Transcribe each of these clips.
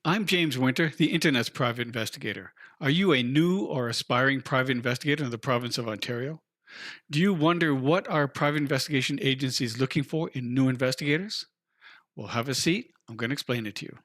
I'm James Winter, the Internet's private investigator. Are you a new or aspiring private investigator in the province of Ontario? Do you wonder what are private investigation agencies looking for in new investigators? Well, have a seat. I'm going to explain it to you.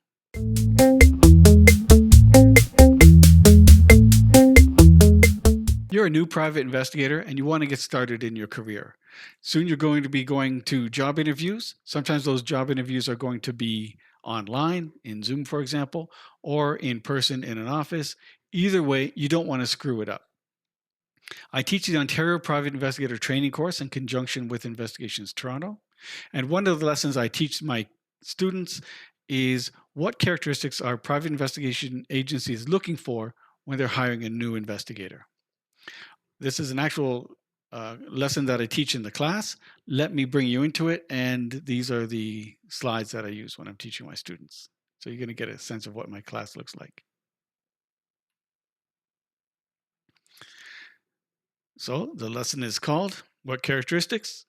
You're a new private investigator and you want to get started in your career. Soon you're going to be going to job interviews. Sometimes those job interviews are going to be online, in Zoom, for example, or in person in an office. Either way, you don't want to screw it up. I teach the Ontario Private Investigator Training course in conjunction with Investigations Toronto. And one of the lessons I teach my students is what characteristics are private investigation agencies looking for when they're hiring a new investigator. This is an actual lesson that I teach in the class. Let me bring you into it. And these are the slides that I use when I'm teaching my students. So you're going to get a sense of what my class looks like. So the lesson is called, What Characteristics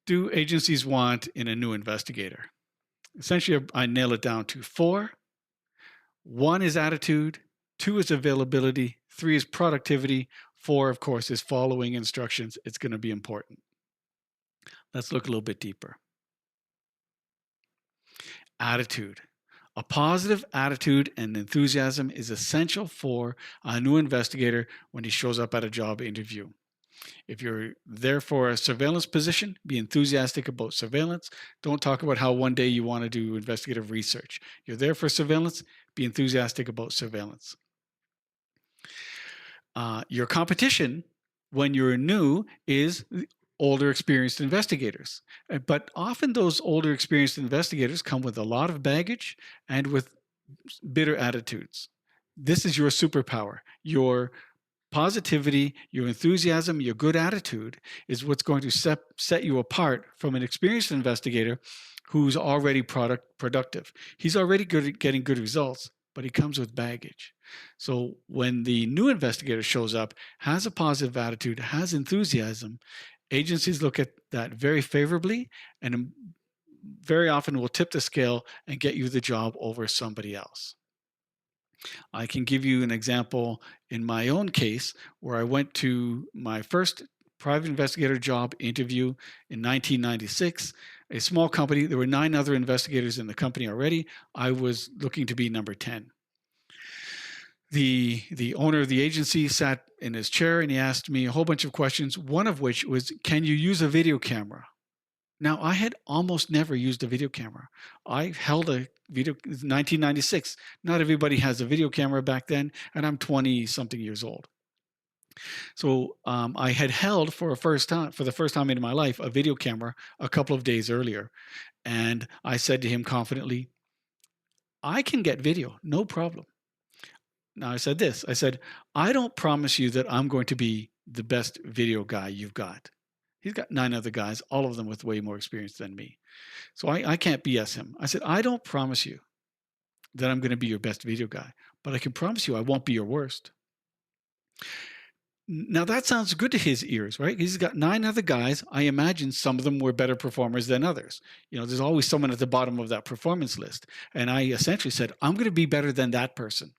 Do Agencies Want in a New Investigator? Essentially, I nail it down to 4. 1 is attitude, 2 is availability, 3 is productivity, 4, of course, is following instructions. It's going to be important. Let's look a little bit deeper. Attitude. A positive attitude and enthusiasm is essential for a new investigator when he shows up at a job interview. If you're there for a surveillance position, be enthusiastic about surveillance. Don't talk about how one day you want to do investigative research. You're there for surveillance, be enthusiastic about surveillance. Your competition when you're new is older experienced investigators. But often those older experienced investigators come with a lot of baggage and with bitter attitudes. This is your superpower. Your positivity, your enthusiasm, your good attitude is what's going to set you apart from an experienced investigator who's already productive. He's already good at getting good results, but he comes with baggage. So when the new investigator shows up, has a positive attitude, has enthusiasm, agencies look at that very favorably and very often will tip the scale and get you the job over somebody else. I can give you an example in my own case where I went to my first private investigator job interview in 1996, a small company. There were 9 other investigators in the company already. I was looking to be number 10. The owner of the agency sat in his chair and he asked me a whole bunch of questions, one of which was, can you use a video camera? Now, I had almost never used a video camera. I held a video 1996. Not everybody has a video camera back then, and I'm 20 something years old. So I had held for the first time in my life, a video camera a couple of days earlier. And I said to him confidently, I can get video, no problem. Now I said this, I said, I don't promise you that I'm going to be the best video guy you've got. He's got 9 other guys, all of them with way more experience than me. So I can't BS him. I said, I don't promise you that I'm going to be your best video guy, but I can promise you I won't be your worst. Now that sounds good to his ears, right? He's got 9 other guys. I imagine some of them were better performers than others. You know, there's always someone at the bottom of that performance list. And I essentially said, I'm going to be better than that person.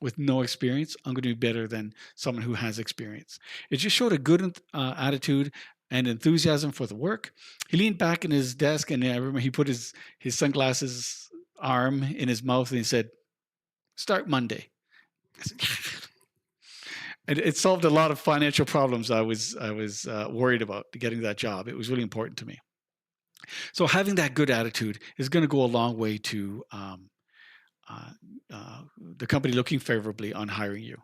With no experience, I'm going to be better than someone who has experience. It just showed a good attitude and enthusiasm for the work. He leaned back in his desk and I remember he put his sunglasses arm in his mouth and he said, start Monday. And it solved a lot of financial problems I was worried about getting that job. It was really important to me. So having that good attitude is going to go a long way to the company looking favorably on hiring you.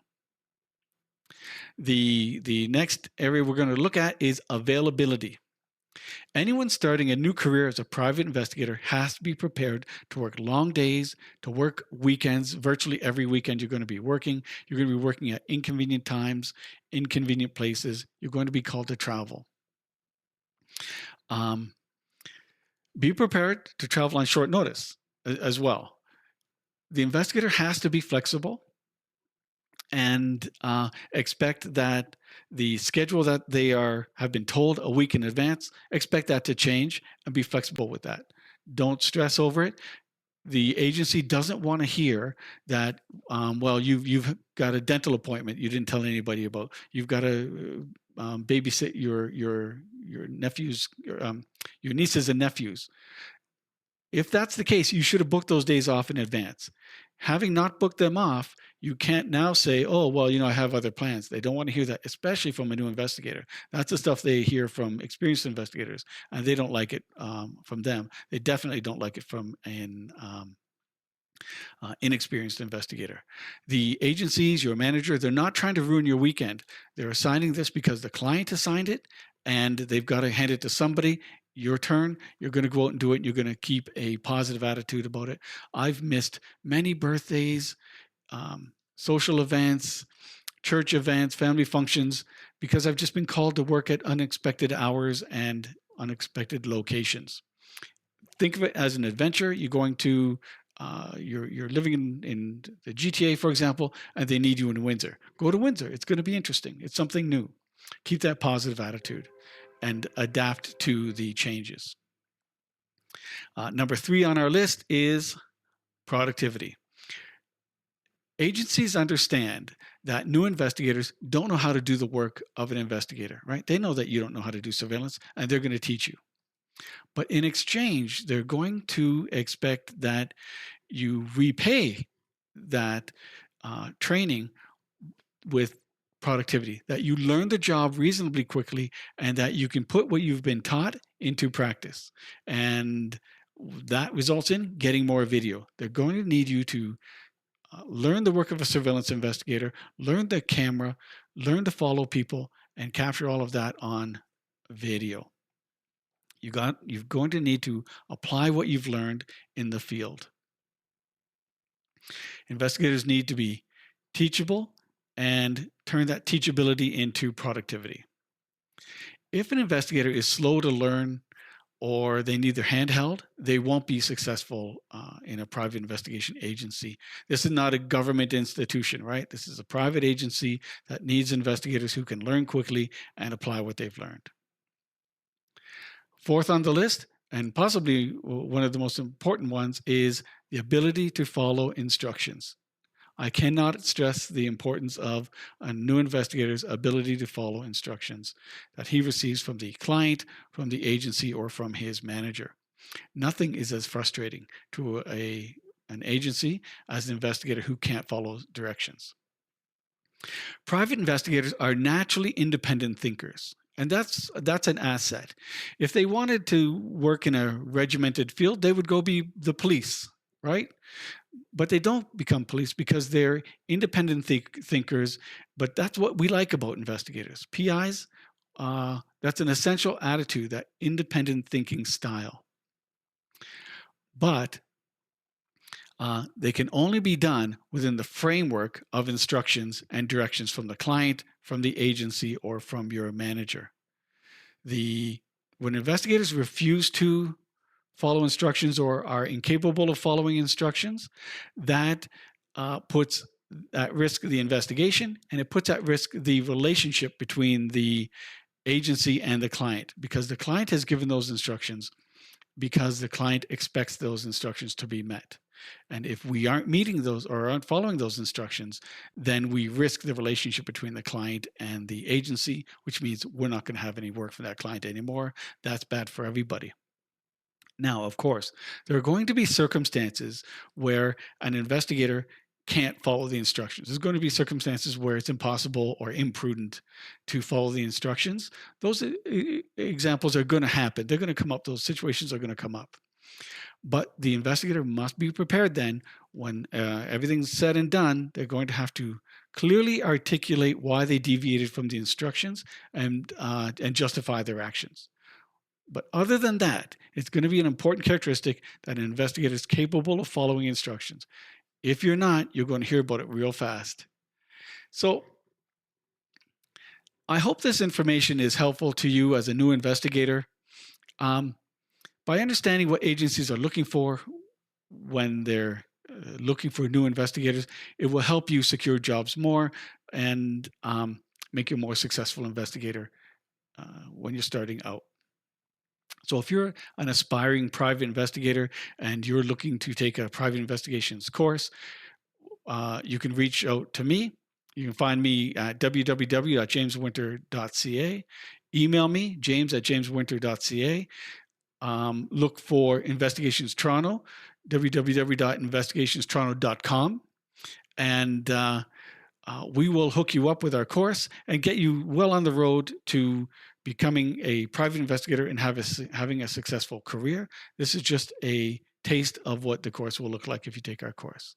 The next area we're going to look at is availability. Anyone starting a new career as a private investigator has to be prepared to work long days, to work weekends. Virtually every weekend you're going to be working. You're going to be working at inconvenient times, inconvenient places. You're going to be called to travel. Be prepared to travel on short notice as well. The investigator has to be flexible and expect that the schedule that they have been told a week in advance, expect that to change and be flexible with that. Don't stress over it. The agency doesn't want to hear that, well, you've got a dental appointment you didn't tell anybody about. You've got to babysit your nephews, your nieces and nephews. If that's the case, you should have booked those days off in advance. Having not booked them off, you can't now say, oh, well, I have other plans. They don't want to hear that, especially from a new investigator. That's the stuff they hear from experienced investigators, and they don't like it from them. They definitely don't like it from an inexperienced investigator. The agencies, your manager, they're not trying to ruin your weekend. They're assigning this because the client assigned it, and they've got to hand it to somebody. Your turn, you're going to go out and do it. You're going to keep a positive attitude about it. I've missed many birthdays, social events, church events, family functions, because I've just been called to work at unexpected hours and unexpected locations. Think of it as an adventure. You're going to you're living in the GTA, for example, and they need you in Windsor. Go to Windsor. It's going to be interesting. It's something new. Keep that positive attitude and adapt to the changes. Number 3 on our list is productivity. Agencies understand that new investigators don't know how to do the work of an investigator, right? They know that you don't know how to do surveillance, and they're going to teach you. But in exchange, they're going to expect that you repay that training with productivity, that you learn the job reasonably quickly, and that you can put what you've been taught into practice. And that results in getting more video. They're going to need you to learn the work of a surveillance investigator, learn the camera, learn to follow people, and capture all of that on video. You're going to need to apply what you've learned in the field. Investigators need to be teachable and turn that teachability into productivity. If an investigator is slow to learn or they need their hand held, they won't be successful in a private investigation agency. This is not a government institution, right? This is a private agency that needs investigators who can learn quickly and apply what they've learned. 4th on the list, and possibly one of the most important ones, is the ability to follow instructions. I cannot stress the importance of a new investigator's ability to follow instructions that he receives from the client, from the agency, or from his manager. Nothing is as frustrating to an agency as an investigator who can't follow directions. Private investigators are naturally independent thinkers, and that's an asset. If they wanted to work in a regimented field, they would go be the police, right? But they don't become police because they're independent thinkers. But that's what we like about investigators. PIs, that's an essential attitude, that independent thinking style. But they can only be done within the framework of instructions and directions from the client, from the agency, or from your manager. When investigators refuse to follow instructions or are incapable of following instructions, that puts at risk the investigation, and it puts at risk the relationship between the agency and the client, because the client has given those instructions because the client expects those instructions to be met. And if we aren't meeting those or aren't following those instructions, then we risk the relationship between the client and the agency, which means we're not going to have any work for that client anymore. That's bad for everybody. Now, of course, there are going to be circumstances where an investigator can't follow the instructions. There's going to be circumstances where it's impossible or imprudent to follow the instructions. Those examples are going to happen. They're going to come up. Those situations are going to come up. But the investigator must be prepared then when everything's said and done. They're going to have to clearly articulate why they deviated from the instructions and justify their actions. But other than that, it's going to be an important characteristic that an investigator is capable of following instructions. If you're not, you're going to hear about it real fast. So I hope this information is helpful to you as a new investigator. By understanding what agencies are looking for when they're looking for new investigators, it will help you secure jobs more and make you a more successful investigator when you're starting out. So if you're an aspiring private investigator and you're looking to take a private investigations course, you can reach out to me. You can find me at www.jameswinter.ca. Email me, james@jameswinter.ca. Look for Investigations Toronto, www.investigationstoronto.com. And we will hook you up with our course and get you well on the road to becoming a private investigator and having a successful career. This is just a taste of what the course will look like if you take our course.